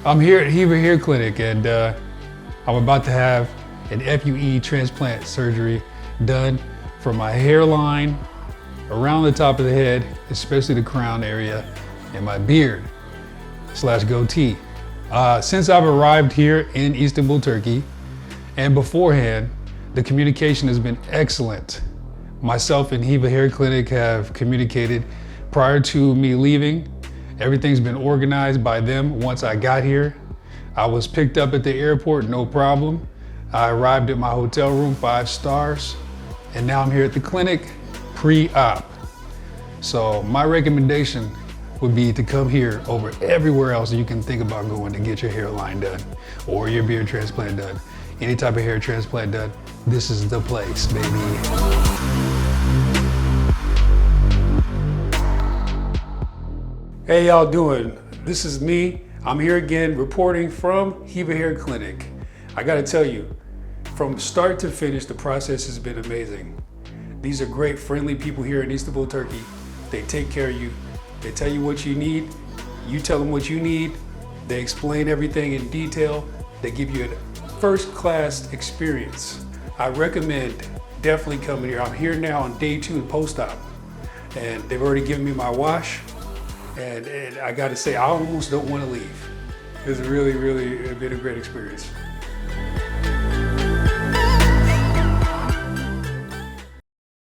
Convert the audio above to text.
I'm here at Heva Hair Clinic, and I'm about to have an FUE transplant surgery done for my hairline, around the top of the head, especially the crown area, and my beard / goatee. Since I've arrived here in Istanbul, Turkey, and beforehand, the communication has been excellent. Myself and Heva Hair Clinic have communicated prior to me leaving. Everything's been organized by them once I got here. I was picked up at the airport, no problem. I arrived at my hotel room, 5 stars, and now I'm here at the clinic pre-op. So my recommendation would be to come here over everywhere else you can think about going to get your hairline done or your beard transplant done. Any type of hair transplant done, this is the place, baby. Hey, y'all doing? This is me. I'm here again reporting from Heva Hair Clinic. I gotta tell you, from start to finish, the process has been amazing. These are great, friendly people here in Istanbul, Turkey. They take care of you. They tell you what you need. You tell them what you need. They explain everything in detail. They give you a first-class experience. I recommend definitely coming here. I'm here now on day 2 post-op, and they've already given me my wash. And I gotta say, I almost don't want to leave. It's really been a great experience.